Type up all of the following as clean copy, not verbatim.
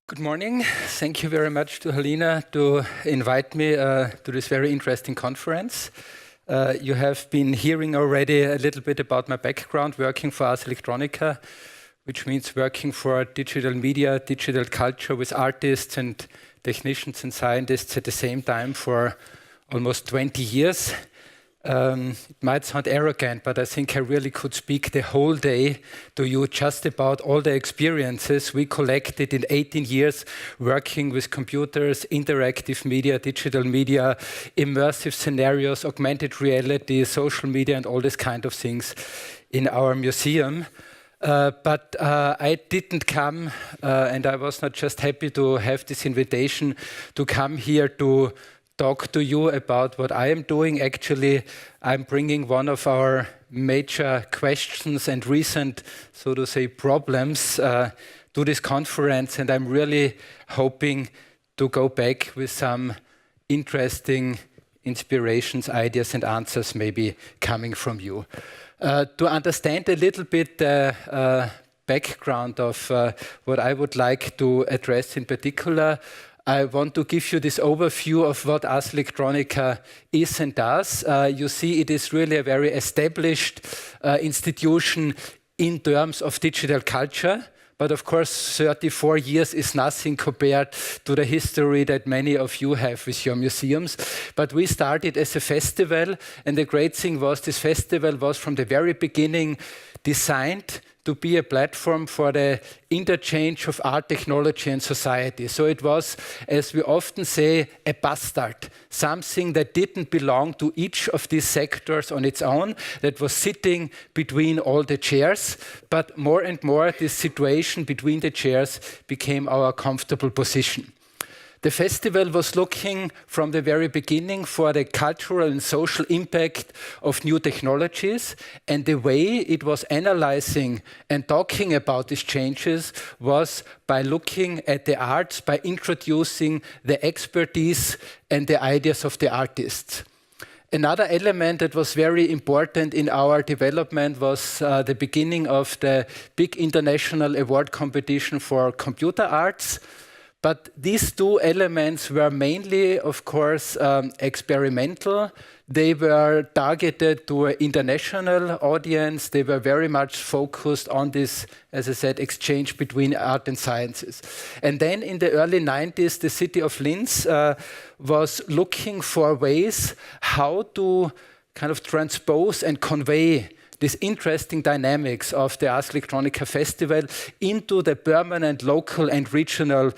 Good morning. Thank you very much to Helena to invite me to this very interesting conference. You have been hearing already a little bit about my background working for Ars Electronica, which means working for digital media, digital culture with artists and technicians and scientists at the same time for almost 20 years. It might sound arrogant, but I think I really could speak the whole day to you just about all the experiences we collected in 18 years working with computers, interactive media, digital media, immersive scenarios, augmented reality, social media, and all these kind of things in our museum. But I didn't come, and I was not just happy to have this invitation to come here to talk to you about what I am doing. Actually, I'm bringing one of our major questions and recent, so to say, problems to this conference, and I'm really hoping to go back with some interesting inspirations, ideas, and answers maybe coming from you. To understand a little bit the background of what I would like to address in particular, I want to give you this overview of what Ars Electronica is and does. You see, it is really a very established institution in terms of digital culture. But of course, 34 years is nothing compared to the history that many of you have with your museums. But we started as a festival, and the great thing was this festival was from the very beginning designed to be a platform for the interchange of art, technology, and society. So it was, as we often say, a bastard, something that didn't belong to each of these sectors on its own, that was sitting between all the chairs. But more and more, this situation between the chairs became our comfortable position. The festival was looking from the very beginning for the cultural and social impact of new technologies, and the way it was analyzing and talking about these changes was by looking at the arts, by introducing the expertise and the ideas of the artists. Another element that was very important in our development was the beginning of the big international award competition for computer arts. But these two elements were mainly, of course, experimental. They were targeted to an international audience. They were very much focused on this, as I said, exchange between art and sciences. And then in the early 90s, the city of Linz was looking for ways how to kind of transpose and convey this interesting dynamics of the Ars Electronica Festival into the permanent local and regional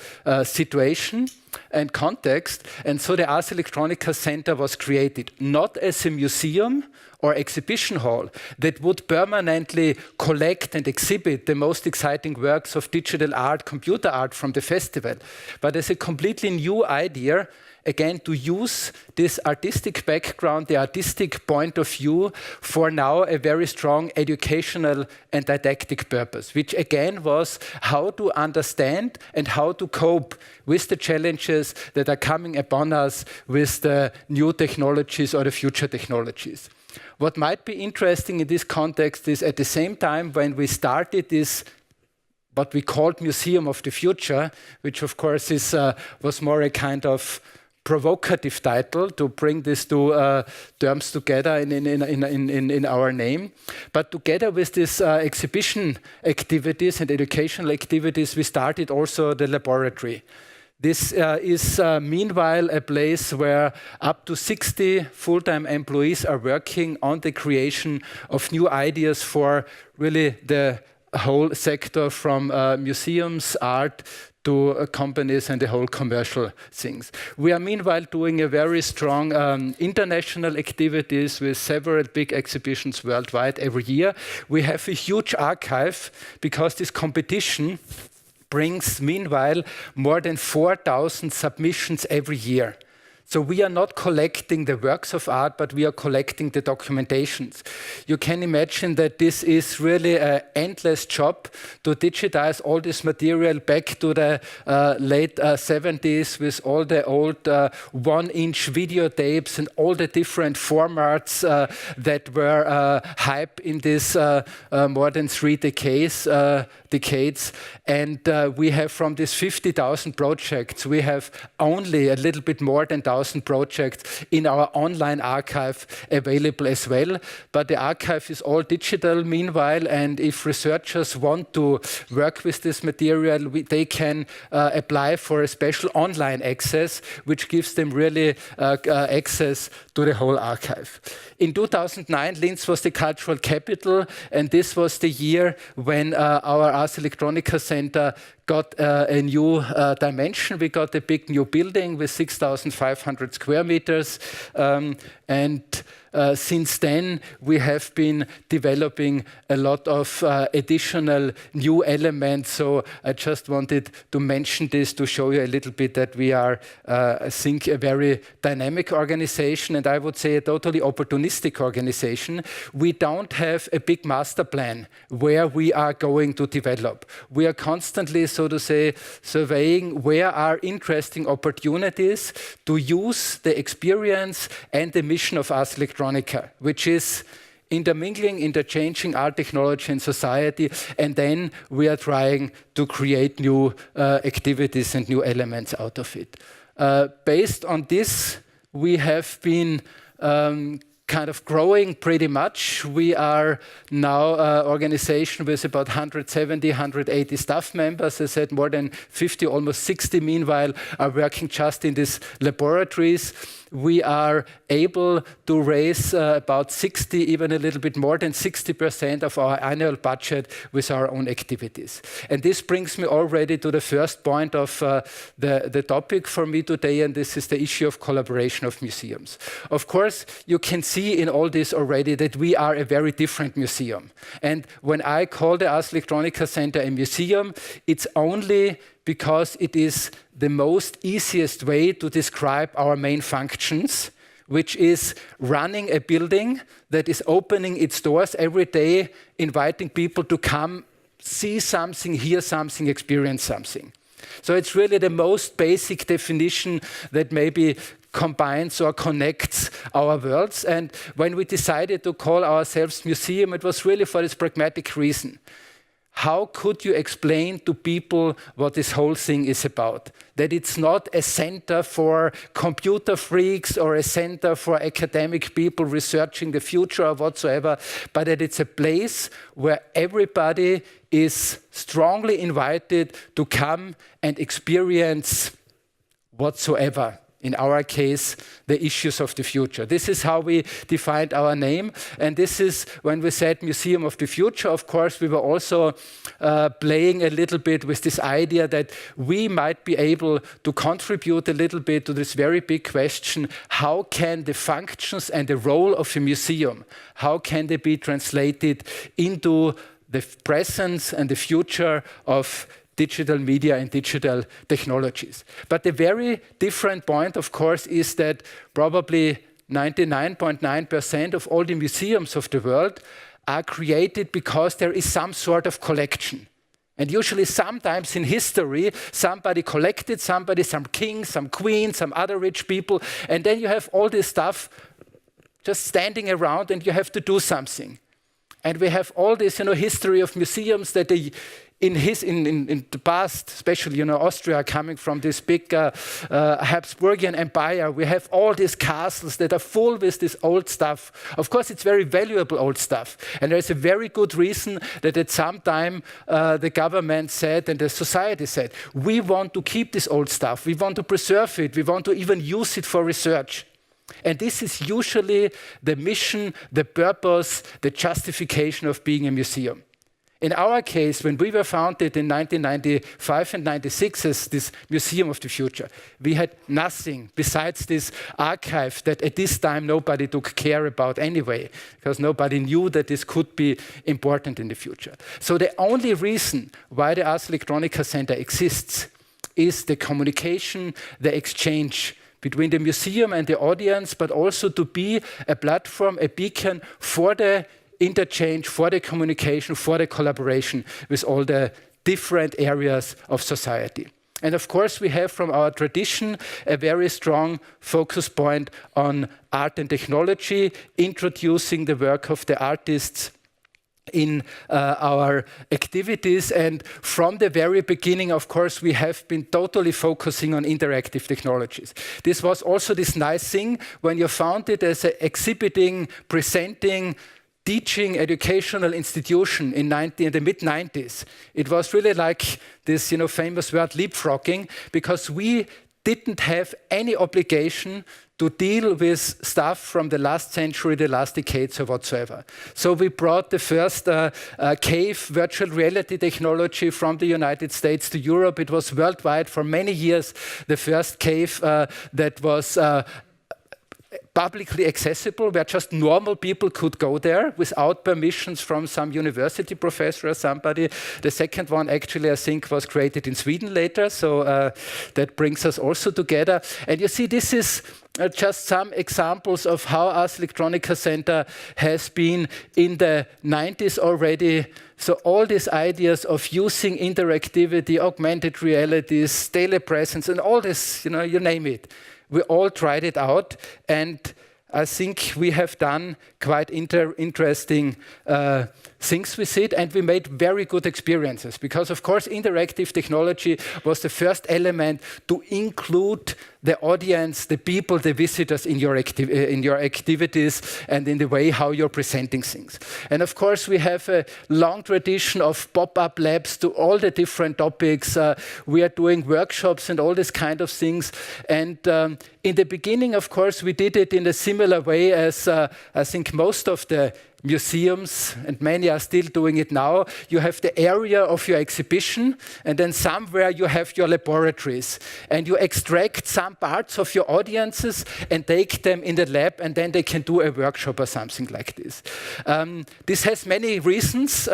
situation and context. And so the Ars Electronica Center was created not as a museum or exhibition hall that would permanently collect and exhibit the most exciting works of digital art, computer art from the festival, but as a completely new idea, again, to use this artistic background, the artistic point of view, for now a very strong educational and didactic purpose, which again was how to understand and how to cope with the challenges that are coming upon us with the new technologies or the future technologies. What might be interesting in this context is at the same time when we started this what we called Museum of the Future, which of course was more a kind of provocative title to bring these two terms together in our name. But together with these exhibition activities and educational activities, we started also the laboratory. This is meanwhile a place where up to 60 full-time employees are working on the creation of new ideas for really the whole sector from museums, art, to companies and the whole commercial things. We are meanwhile doing a very strong international activities with several big exhibitions worldwide every year. We have a huge archive because this competition brings meanwhile more than 4,000 submissions every year. So we are not collecting the works of art, but we are collecting the documentations. You can imagine that this is really an endless job to digitize all this material back to the late 70s with all the old 1-inch videotapes and all the different formats that were hype in this more than 3 decades. And we have from these 50,000 projects, we have only a little bit more than 1,000 projects in our online archive available as well. But the archive is all digital meanwhile, and if researchers want to work with this material, they can apply for a special online access, which gives them really access to the whole archive. In 2009, Linz was the cultural capital, and this was the year when our Ars Electronica Center got a new dimension. We got a big new building with 6,500 square meters. Since then, we have been developing a lot of additional new elements. So I just wanted to mention this to show you a little bit that we are, I think, a very dynamic organization, and I would say a totally opportunistic organization. We don't have a big master plan where we are going to develop. We are constantly, so to say, surveying where are interesting opportunities to use the experience and the mission of Ars Electronica, which is intermingling, interchanging art, technology, and society, and then we are trying to create new activities and new elements out of it. Based on this, we have been kind of growing pretty much. We are now an organization with about 170, 180 staff members. As I said, more than 50, almost 60 meanwhile are working just in these laboratories. We are able to raise about 60, even a little bit more than 60% of our annual budget with our own activities. And this brings me already to the first point of the topic for me today, and this is the issue of collaboration of museums. Of course, you can see in all this already that we are a very different museum. And when I call the Ars Electronica Center a museum, it's only because it is the most easiest way to describe our main functions, which is running a building that is opening its doors every day, inviting people to come, see something, hear something, experience something. So it's really the most basic definition that maybe combines or connects our worlds. And when we decided to call ourselves museum, it was really for this pragmatic reason. How could you explain to people what this whole thing is about? That it's not a center for computer freaks or a center for academic people researching the future or whatsoever, but that it's a place where everybody is strongly invited to come and experience whatsoever. In our case, the issues of the future. This is how we defined our name. And this is when we said Museum of the Future. Of course, we were also playing a little bit with this idea that we might be able to contribute a little bit to this very big question: how can the functions and the role of a museum, how can they be translated into the presence and the future of digital media and digital technologies. But the very different point, of course, is that probably 99.9% of all the museums of the world are created because there is some sort of collection. And usually sometimes in history, somebody collected somebody, some king, some queen, some other rich people, and then you have all this stuff just standing around and you have to do something. And we have all this, history of museums that they in the past, especially, Austria coming from this big Habsburgian empire, we have all these castles that are full with this old stuff. Of course, it's very valuable old stuff. And there's a very good reason that at some time the government said and the society said, we want to keep this old stuff. We want to preserve it. We want to even use it for research. And this is usually the mission, the purpose, the justification of being a museum. In our case, when we were founded in 1995 and 96 as this Museum of the Future, we had nothing besides this archive that at this time nobody took care about anyway, because nobody knew that this could be important in the future. So the only reason why the Ars Electronica Center exists is the communication, the exchange between the museum and the audience, but also to be a platform, a beacon for the interchange, for the communication, for the collaboration with all the different areas of society. And of course, we have from our tradition a very strong focus point on art and technology, introducing the work of the artists in our activities. And from the very beginning, of course, we have been totally focusing on interactive technologies. This was also this nice thing when you found it as an exhibiting, presenting, teaching educational institution in the mid-90s. It was really like this, famous word leapfrogging, because we didn't have any obligation to deal with stuff from the last century, the last decades or whatsoever. So we brought the first cave virtual reality technology from the United States to Europe. It was worldwide for many years the first cave that was publicly accessible, where just normal people could go there without permissions from some university professor or somebody. The second one actually, I think, was created in Sweden later, so that brings us also together. And you see, this is just some examples of how Ars Electronica Center has been in the 90s already. So all these ideas of using interactivity, augmented realities, telepresence, and all this, you name it. We all tried it out, and I think we have done quite interesting things with it, and we made very good experiences, because of course interactive technology was the first element to include the audience, the people, the visitors in your activities and in the way how you're presenting things. And of course we have a long tradition of pop-up labs to all the different topics. We are doing workshops and all these kind of things. And in the beginning, of course, we did it in a similar way as I think most of the museums, and many are still doing it now. You have the area of your exhibition, and then somewhere you have your laboratories, and you extract some parts of your audiences and take them in the lab, and then they can do a workshop or something like this. This has many reasons,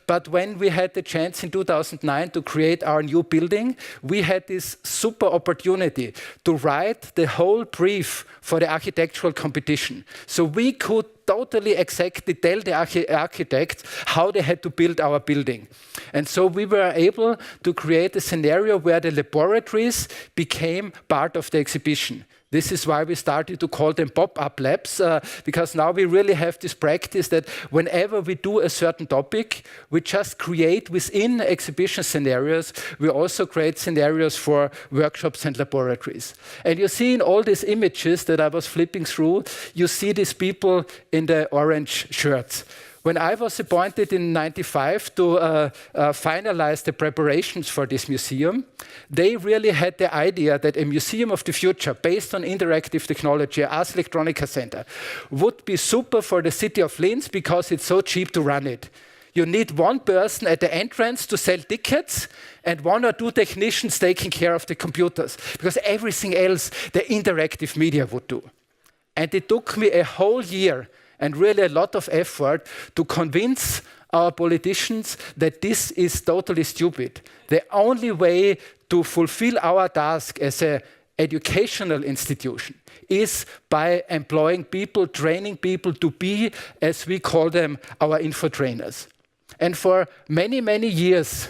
but when we had the chance in 2009 to create our new building, we had this super opportunity to write the whole brief for the architectural competition. So we could totally exactly tell the architects how they had to build our building. And so we were able to create a scenario where the laboratories became part of the exhibition. This is why we started to call them pop-up labs, because now we really have this practice that whenever we do a certain topic, we just create within exhibition scenarios, we also create scenarios for workshops and laboratories. And you see in all these images that I was flipping through, you see these people in the orange shirts. When I was appointed in '95 to finalize the preparations for this museum, they really had the idea that a museum of the future based on interactive technology, Ars Electronica Center, would be super for the city of Linz because it's so cheap to run it. You need one person at the entrance to sell tickets and one or two technicians taking care of the computers, because everything else the interactive media would do. And it took me a whole year and really a lot of effort to convince our politicians that this is totally stupid. The only way to fulfill our task as an educational institution is by employing people, training people to be, as we call them, our info trainers. And for many, many years,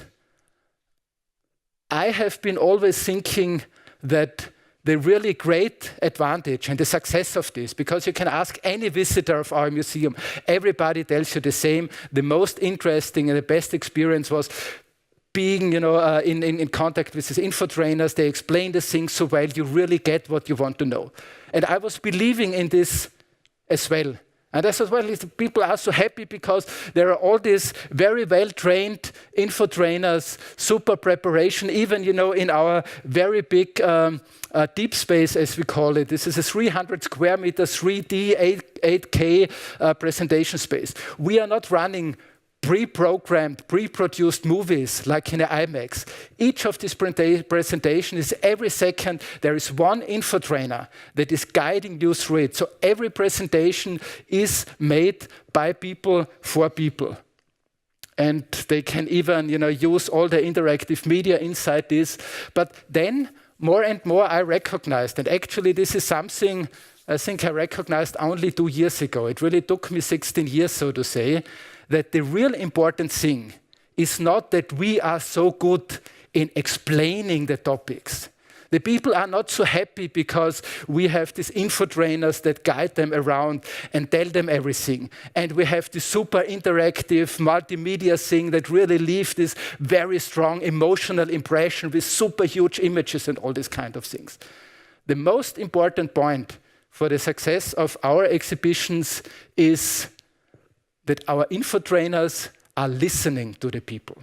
I have been always thinking that the really great advantage and the success of this, because you can ask any visitor of our museum, everybody tells you the same. The most interesting and the best experience was being in contact with these info trainers. They explain the things so well, you really get what you want to know. And I was believing in this as well. And I thought, well, people are so happy because there are all these very well-trained info trainers, super preparation, even, in our very big deep space, as we call it. This is a 300 square meter 3D 8K presentation space. We are not running pre-programmed, pre-produced movies like in an IMAX. Each of these presentations is every second there is one info trainer that is guiding you through it. So every presentation is made by people for people. And they can even use all the interactive media inside this. But then, more and more I recognized, and actually this is something I think I recognized only 2 years ago. It really took me 16 years, so to say, that the real important thing is not that we are so good in explaining the topics. The people are not so happy because we have these info trainers that guide them around and tell them everything. And we have this super interactive multimedia thing that really leaves this very strong emotional impression with super huge images and all these kind of things. The most important point for the success of our exhibitions is that our info trainers are listening to the people.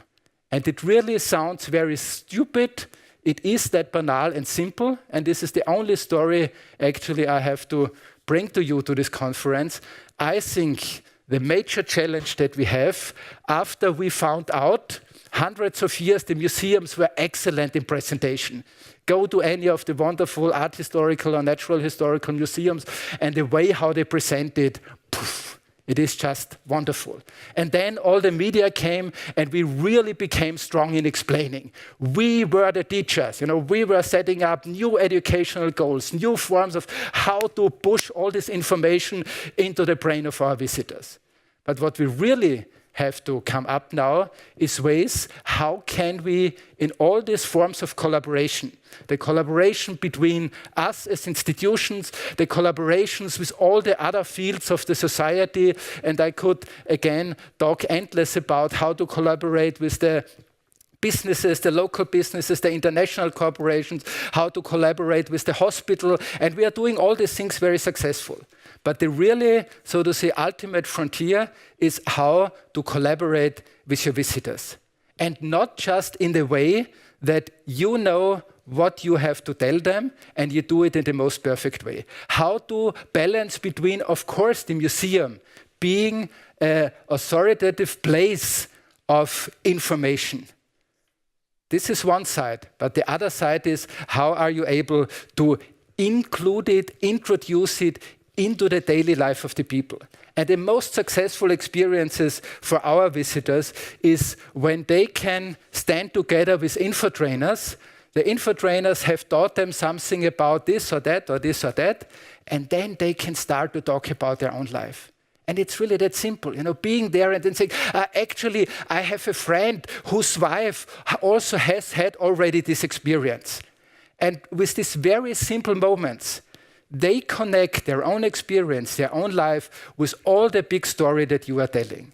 And it really sounds very stupid. It is that banal and simple, and this is the only story actually I have to bring to you to this conference. I think the major challenge that we have after we found out hundreds of years the museums were excellent in presentation. Go to any of the wonderful art historical or natural historical museums and the way how they present it, poof, it is just wonderful. And then all the media came and we really became strong in explaining. We were the teachers, we were setting up new educational goals, new forms of how to push all this information into the brain of our visitors. But what we really have to come up now is ways how can we, in all these forms of collaboration, the collaboration between us as institutions, the collaborations with all the other fields of the society, and I could again talk endless about how to collaborate with the businesses, the local businesses, the international corporations, how to collaborate with the hospital, and we are doing all these things very successful. But the really, so to say, ultimate frontier is how to collaborate with your visitors. And not just in the way that you know what you have to tell them and you do it in the most perfect way. How to balance between, of course, the museum being an authoritative place of information. This is one side, but the other side is how are you able to include it, introduce it into the daily life of the people. And the most successful experiences for our visitors is when they can stand together with info trainers. The info trainers have taught them something about this or that or this or that, and then they can start to talk about their own life. And it's really that simple, being there and then saying, actually, I have a friend whose wife also has had already this experience. And with these very simple moments, they connect their own experience, their own life, with all the big story that you are telling.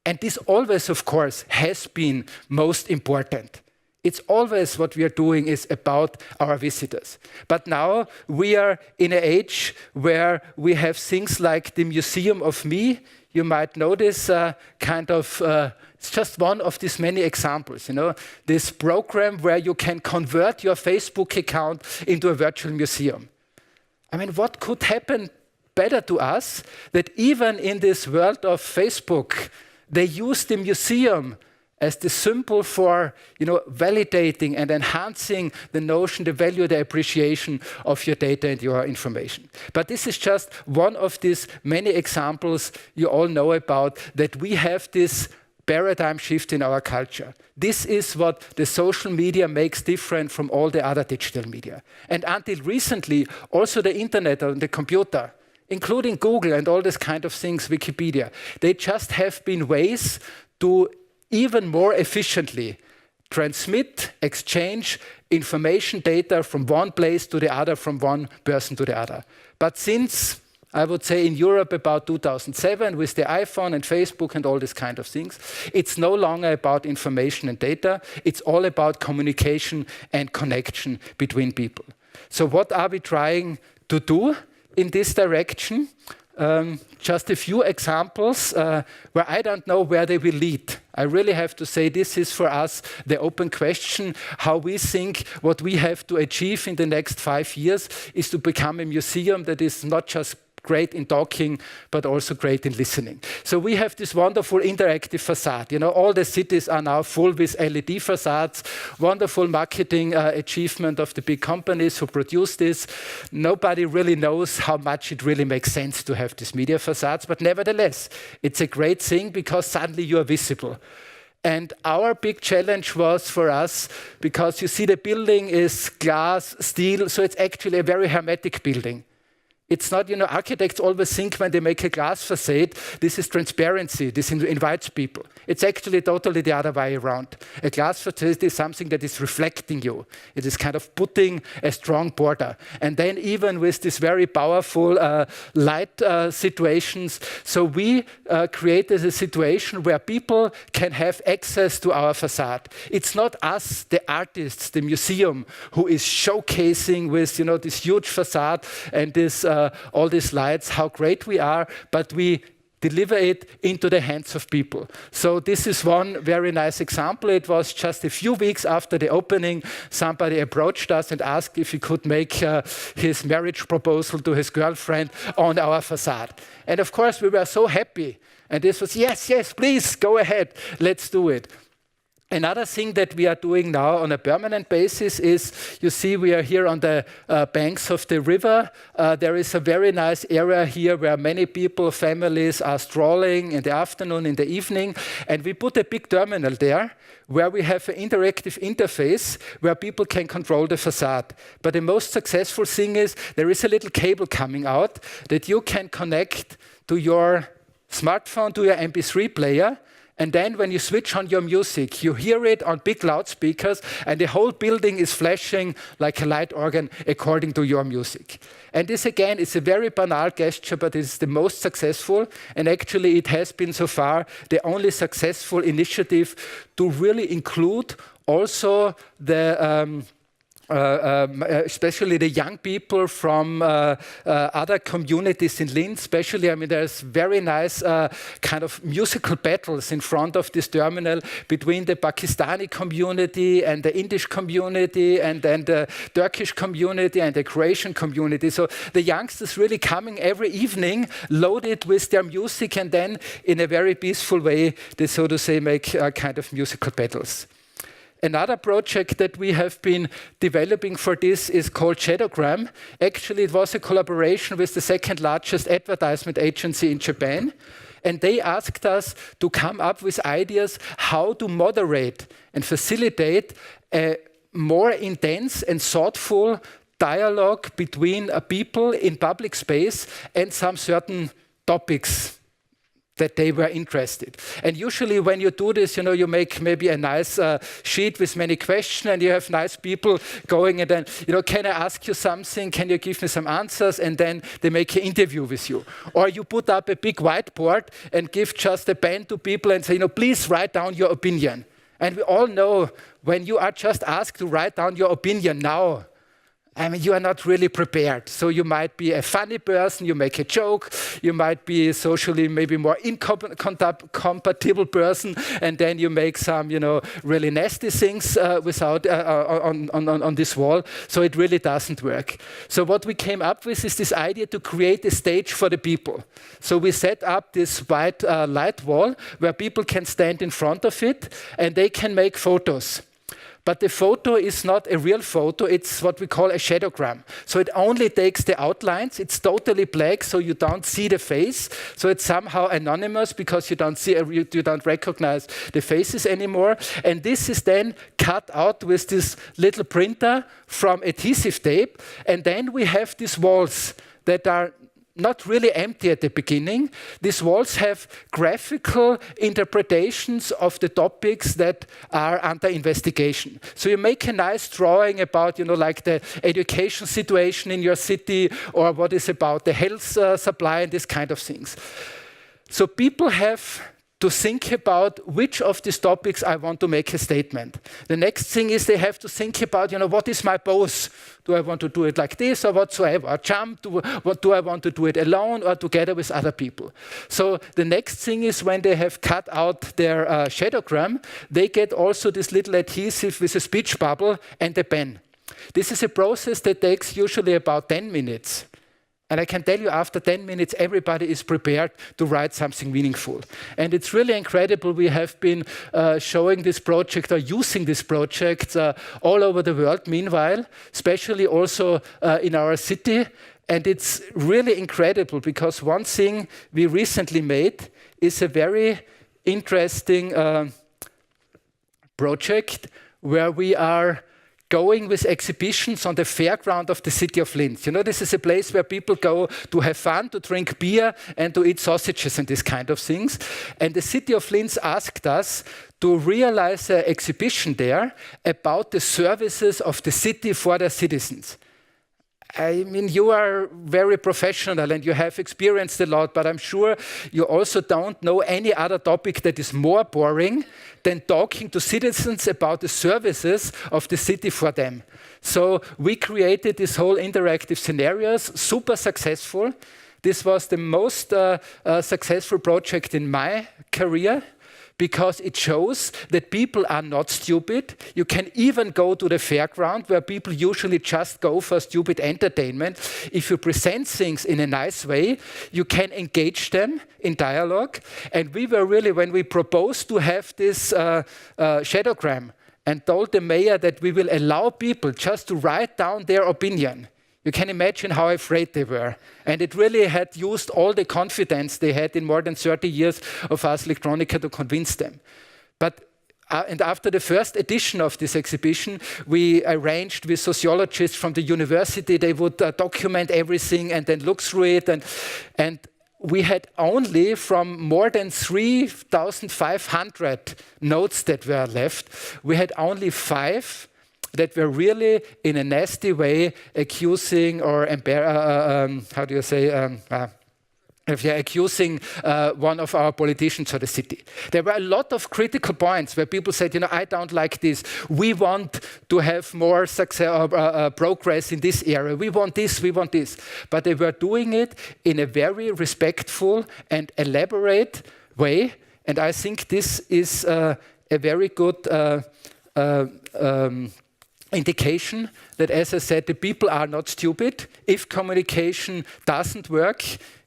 And this always, of course, has been most important. It's always what we are doing is about our visitors. But now we are in an age where we have things like the Museum of Me. You might know this it's just one of these many examples, this program where you can convert your Facebook account into a virtual museum. I mean, what could happen better to us that even in this world of Facebook, they use the museum as the symbol for, validating and enhancing the notion, the value, the appreciation of your data and your information. But this is just one of these many examples you all know about, that we have this paradigm shift in our culture. This is what the social media makes different from all the other digital media. And until recently, also the internet and the computer, including Google and all these kind of things, Wikipedia, they just have been ways to even more efficiently transmit, exchange information, data from one place to the other, from one person to the other. But since, I would say in Europe about 2007, with the iPhone and Facebook and all these kind of things, it's no longer about information and data, it's all about communication and connection between people. So what are we trying to do in this direction? Just a few examples where I don't know where they will lead. I really have to say this is for us the open question. How we think what we have to achieve in the next 5 years is to become a museum that is not just great in talking, but also great in listening. So we have this wonderful interactive facade. All the cities are now full with LED facades, wonderful marketing achievement of the big companies who produce this. Nobody really knows how much it really makes sense to have these media facades, but nevertheless, it's a great thing because suddenly you are visible. And our big challenge was for us, because you see the building is glass, steel, so it's actually a very hermetic building. It's not, architects always think when they make a glass facade, this is transparency, this invites people. It's actually totally the other way around. A glass facade is something that is reflecting you. It is kind of putting a strong border. And then even with this very powerful light situations, so we created a situation where people can have access to our facade. It's not us, the artists, the museum, who is showcasing with, this huge facade and this all these lights, how great we are, but we deliver it into the hands of people. So this is one very nice example. It was just a few weeks after the opening, somebody approached us and asked if he could make his marriage proposal to his girlfriend on our facade. And of course, we were so happy. And this was, yes, please, go ahead, let's do it. Another thing that we are doing now on a permanent basis is, you see we are here on the banks of the river. There is a very nice area here where many people, families are strolling in the afternoon, in the evening. And we put a big terminal there where we have an interactive interface where people can control the facade. But the most successful thing is there is a little cable coming out that you can connect to your smartphone, to your MP3 player. And then when you switch on your music, you hear it on big loudspeakers, and the whole building is flashing like a light organ according to your music. And this, again, is a very banal gesture, but it's the most successful. And actually, it has been so far the only successful initiative to really include also the especially the young people from other communities in Linz. Especially, there's very nice kind of musical battles in front of this terminal between the Pakistani community and the Indian community, and then the Turkish community and the Croatian community. So the youngsters really coming every evening, loaded with their music, and then in a very peaceful way, they, so to say, make kind of musical battles. Another project that we have been developing for this is called Shadowgram. Actually, it was a collaboration with the second largest advertisement agency in Japan. And they asked us to come up with ideas how to moderate and facilitate a more intense and thoughtful dialogue between people in public space and some certain topics that they were interested. And usually when you do this, you make maybe a nice sheet with many questions, and you have nice people going, and then, can I ask you something? Can you give me some answers? And then they make an interview with you. Or you put up a big whiteboard and give just a pen to people and say, please write down your opinion. And we all know when you are just asked to write down your opinion now, you are not really prepared. So you might be a funny person, you make a joke, you might be a socially maybe more incompatible person, and then you make some, really nasty things without on this wall. So it really doesn't work. So what we came up with is this idea to create a stage for the people. So we set up this white light wall where people can stand in front of it, and they can make photos. But the photo is not a real photo, it's what we call a shadowgram. So it only takes the outlines, it's totally black, so you don't see the face. So it's somehow anonymous because you don't recognize the faces anymore. And this is then cut out with this little printer from adhesive tape. And then we have these walls that are not really empty at the beginning. These walls have graphical interpretations of the topics that are under investigation. So you make a nice drawing about, like the education situation in your city, or what is about the health supply and this kind of things. So people have to think about which of these topics I want to make a statement. The next thing is they have to think about, what is my pose? Do I want to do it like this or whatsoever? Or jump? Do I want to do it alone or together with other people? So the next thing is when they have cut out their shadowgram, they get also this little adhesive with a speech bubble and a pen. This is a process that takes usually about 10 minutes. And I can tell you, after 10 minutes, everybody is prepared to write something meaningful. And it's really incredible. We have been showing this project or using this project all over the world meanwhile, especially also in our city. And it's really incredible because one thing we recently made is a very interesting project where we are going with exhibitions on the fairground of the city of Linz. You know, this is a place where people go to have fun, to drink beer, and to eat sausages and these kind of things. And the city of Linz asked us to realize an exhibition there about the services of the city for their citizens. I mean, you are very professional and you have experienced a lot, but I'm sure you also don't know any other topic that is more boring than talking to citizens about the services of the city for them. So we created this whole interactive scenarios, super successful. This was the most successful project in my career, because it shows that people are not stupid. You can even go to the fairground where people usually just go for stupid entertainment. If you present things in a nice way, you can engage them in dialogue. And we were really, when we proposed to have this shadowgram and told the mayor that we will allow people just to write down their opinion, you can imagine how afraid they were. And it really had used all the confidence they had in more than 30 years of Ars Electronica to convince them. But and after the first edition of this exhibition, we arranged with sociologists from the university. They would document everything and then look through it. And we had only, from more than 3,500 notes that were left, we had only 5 that were really in a nasty way accusing or accusing one of our politicians or the city. There were a lot of critical points where people said, you know, I don't like this. We want to have more success, progress in this area. We want this, we want this. But they were doing it in a very respectful and elaborate way. And I think this is a very good indication that, as I said, the people are not stupid. If communication doesn't work,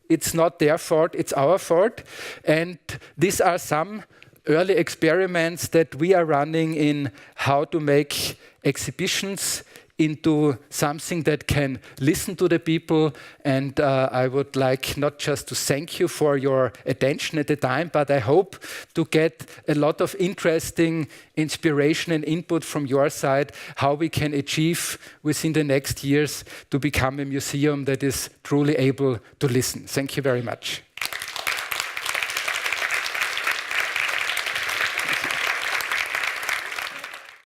it's not their fault, it's our fault. And these are some early experiments that we are running in how to make exhibitions into something that can listen to the people. And I would like not just to thank you for your attention at the time, but I hope to get a lot of interesting inspiration and input from your side, how we can achieve within the next years to become a museum that is truly able to listen. Thank you very much.